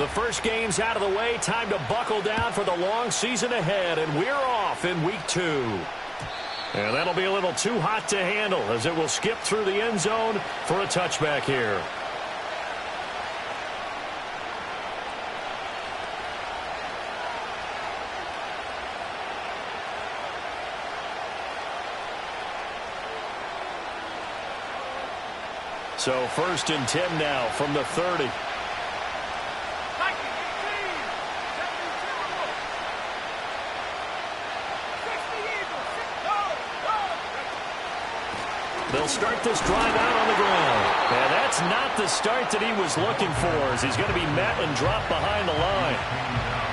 The first game's out of the way. Time to buckle down for the long season ahead, and we're off in week 2. And that'll be a little too hot to handle as it will skip through the end zone for a touchback here. So 1st and 10 now from the 30. They'll start this drive out on the ground. And that's not the start that he was looking for, as he's going to be met and dropped behind the line.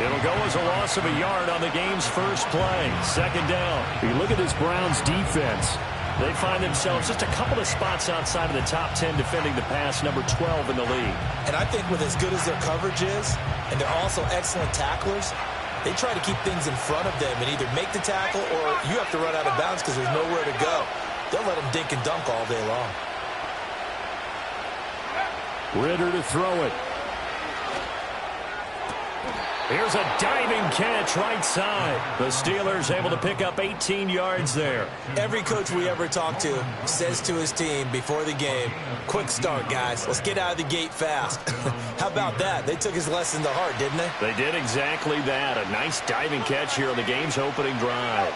It'll go as a loss of a yard on the game's first play. 2nd down. You look at this Browns defense. They find themselves just a couple of spots outside of the top 10 defending the pass, number 12 in the league. And I think with as good as their coverage is, and they're also excellent tacklers, they try to keep things in front of them and either make the tackle or you have to run out of bounds because there's nowhere to go. They'll let them dink and dunk all day long. Ritter to throw it. Here's a diving catch right side. The Steelers able to pick up 18 yards there. Every coach we ever talk to says to his team before the game, quick start, guys. Let's get out of the gate fast. How about that? They took his lesson to heart, didn't they? They did exactly that. A nice diving catch here on the game's opening drive.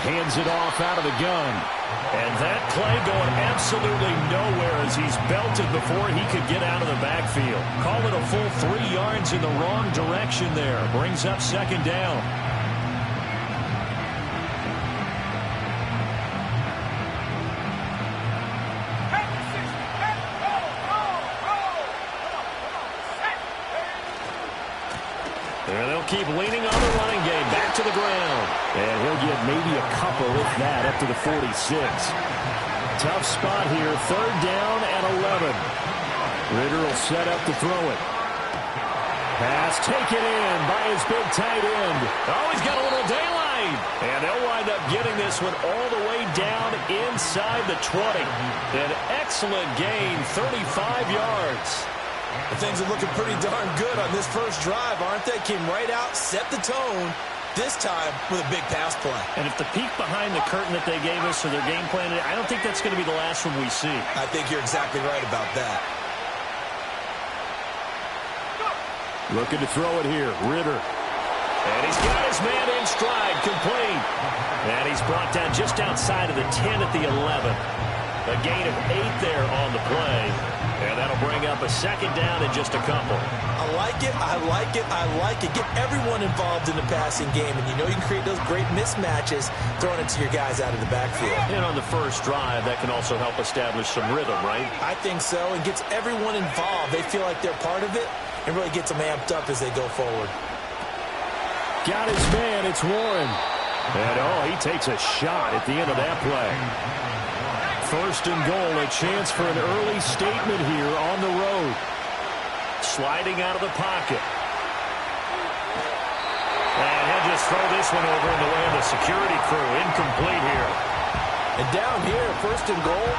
Hands it off out of the gun. And that play going absolutely nowhere as he's belted before he could get out of the backfield. Call it a full 3 yards in the wrong direction there. Brings up 2nd down. And they'll keep leaning on the running game. Back to the ground. And he'll get maybe a couple, if that, up to the 46. Tough spot here. 3rd down and 11. Ritter will set up to throw it. Pass taken in by his big tight end. Oh, he's got a little daylight. And they'll wind up getting this one all the way down inside the 20. An excellent gain, 35 yards. Things are looking pretty darn good on this first drive, aren't they? Came right out, set the tone, this time with a big pass play. And if the peek behind the curtain that they gave us or their game plan, I don't think that's going to be the last one we see. I think you're exactly right about that. Looking to throw it here, Ritter. And he's got his man in stride, complete. And he's brought down just outside of the 10 at the 11. A gain of 8 there on the play. And that'll bring up a 2nd down in just a couple. I like it, I like it, I like it. Get everyone involved in the passing game, and you know you can create those great mismatches throwing it to your guys out of the backfield. And on the first drive, that can also help establish some rhythm, right? I think so, and gets everyone involved. They feel like they're part of it, and really gets them amped up as they go forward. Got his man, it's Warren. And, he takes a shot at the end of that play. 1st and goal, a chance for an early statement here on the road. Sliding out of the pocket. And he'll just throw this one over in the way of the security crew. Incomplete here. And down here, 1st and goal,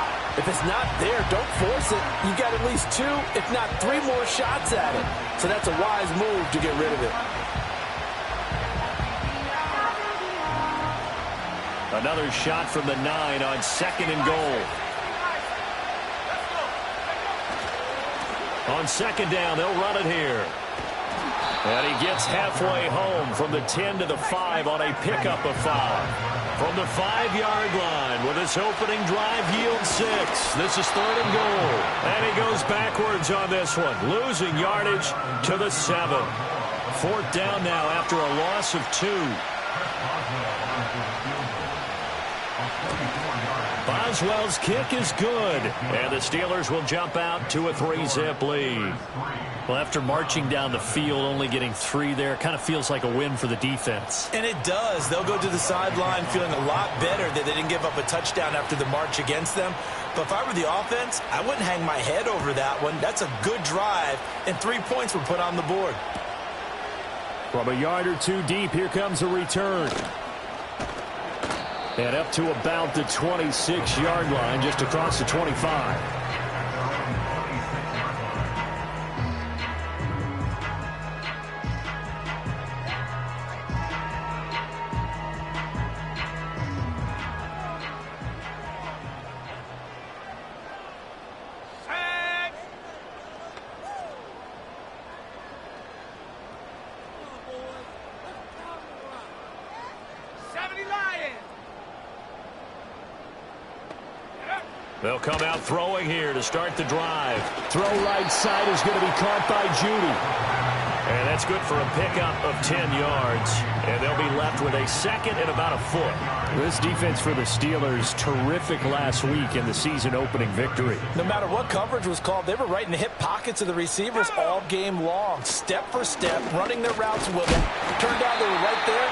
if it's not there, don't force it. You got at least 2, if not 3 more shots at it. So that's a wise move to get rid of it. Another shot from the 9 on 2nd and goal. On 2nd down, they'll run it here. And he gets halfway home from the 10 to the 5 on a pickup of 5. From the 5-yard line with his opening drive yield 6. This is 3rd and goal. And he goes backwards on this one, losing yardage to the 7. 4th down now after a loss of 2. Boswell's kick is good, and the Steelers will jump out to a 3-zip lead. Well, after marching down the field, only getting 3 there, kind of feels like a win for the defense. And it does. They'll go to the sideline feeling a lot better that they didn't give up a touchdown after the march against them. But if I were the offense, I wouldn't hang my head over that one. That's a good drive, and 3 points were put on the board. From a yard or 2 deep, here comes a return. And up to about the 26-yard line, just across the 25. They'll come out throwing here to start the drive. Throw right side is going to be caught by Judy. And that's good for a pickup of 10 yards. And they'll be left with a second and about a foot. This defense for the Steelers, terrific last week in the season-opening victory. No matter what coverage was called, they were right in the hip pockets of the receivers all game long. Step for step, running their routes with them. Turned out they were right there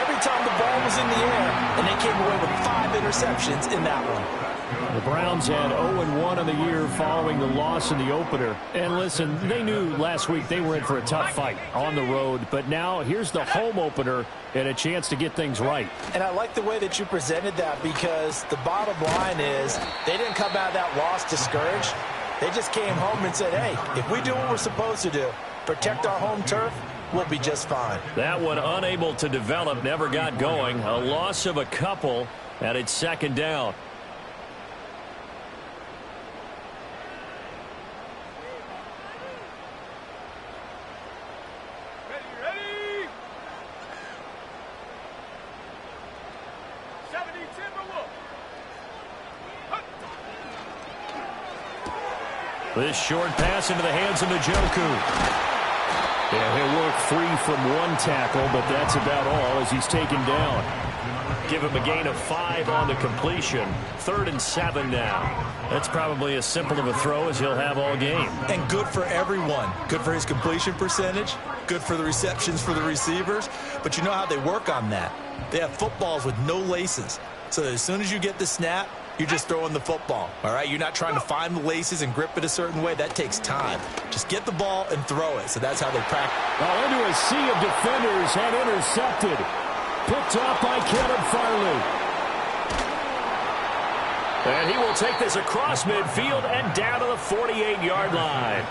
every time the ball was in the air. And they came away with 5 interceptions in that one. The Browns had 0-1 on the year following the loss in the opener. And listen, they knew last week they were in for a tough fight on the road. But now here's the home opener and a chance to get things right. And I like the way that you presented that, because the bottom line is they didn't come out of that loss discouraged. They just came home and said, hey, if we do what we're supposed to do, protect our home turf, we'll be just fine. That one unable to develop, never got going. A loss of a couple, and it's second down. This short pass into the hands of Njoku. Yeah, he'll work free from one tackle, but that's about all as he's taken down. Give him a gain of 5 on the completion. 3rd and 7 now. That's probably as simple of a throw as he'll have all game. And good for everyone. Good for his completion percentage. Good for the receptions for the receivers. But you know how they work on that. They have footballs with no laces. So as soon as you get the snap, you're just throwing the football, all right? You're not trying to find the laces and grip it a certain way. That takes time. Just get the ball and throw it. So that's how they practice. Oh, into a sea of defenders and intercepted. Picked up by Caleb Farley. And he will take this across midfield and down to the 48-yard line.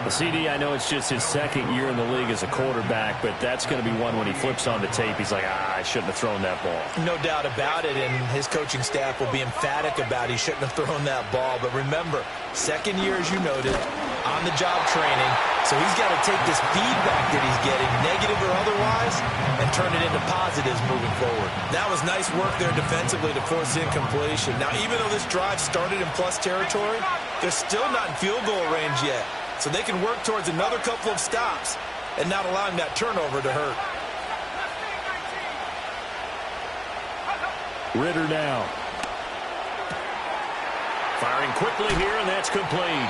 The CD, I know it's just his second year in the league as a quarterback, but that's going to be one when he flips on the tape, he's like, I shouldn't have thrown that ball. No doubt about it, and his coaching staff will be emphatic about he shouldn't have thrown that ball. But remember, second year, as you noted, on-the-job training, so he's got to take this feedback that he's getting, negative or otherwise, and turn it into positives moving forward. That was nice work there defensively to force incompletion. Now, even though this drive started in plus territory, they're still not in field goal range yet. So they can work towards another couple of stops and not allowing that turnover to hurt. Ritter now. Firing quickly here, and that's complete.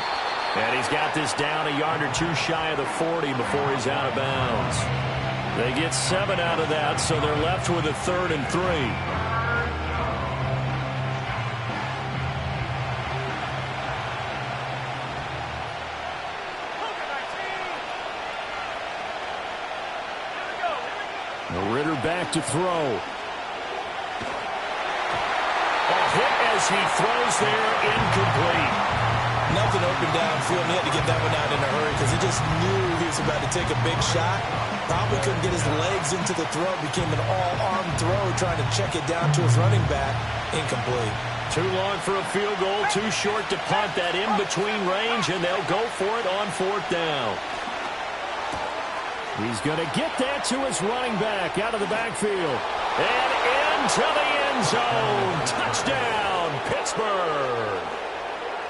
And he's got this down a yard or two shy of the 40 before he's out of bounds. They get 7 out of that, so they're left with a 3rd and 3. Ritter back to throw. A hit as he throws there, incomplete. Nothing open downfield, and he had to get that one out in a hurry because he just knew he was about to take a big shot. Probably couldn't get his legs into the throw. Became an all-arm throw, trying to check it down to his running back. Incomplete. Too long for a field goal, too short to punt. That in-between range, and they'll go for it on 4th down. He's going to get that to his running back out of the backfield. And into the end zone. Touchdown, Pittsburgh.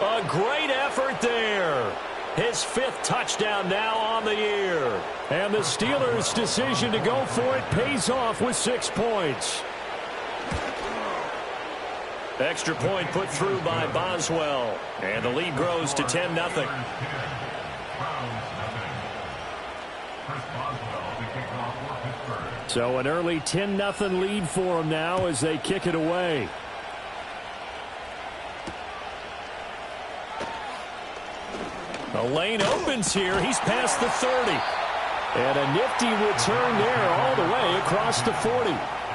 A great effort there. His 5th touchdown now on the year. And the Steelers' decision to go for it pays off with 6 points. Extra point put through by Boswell. And the lead grows to 10-0. So an early 10-0 lead for them now as they kick it away. The lane opens here. He's past the 30. And a nifty return there all the way across the 40.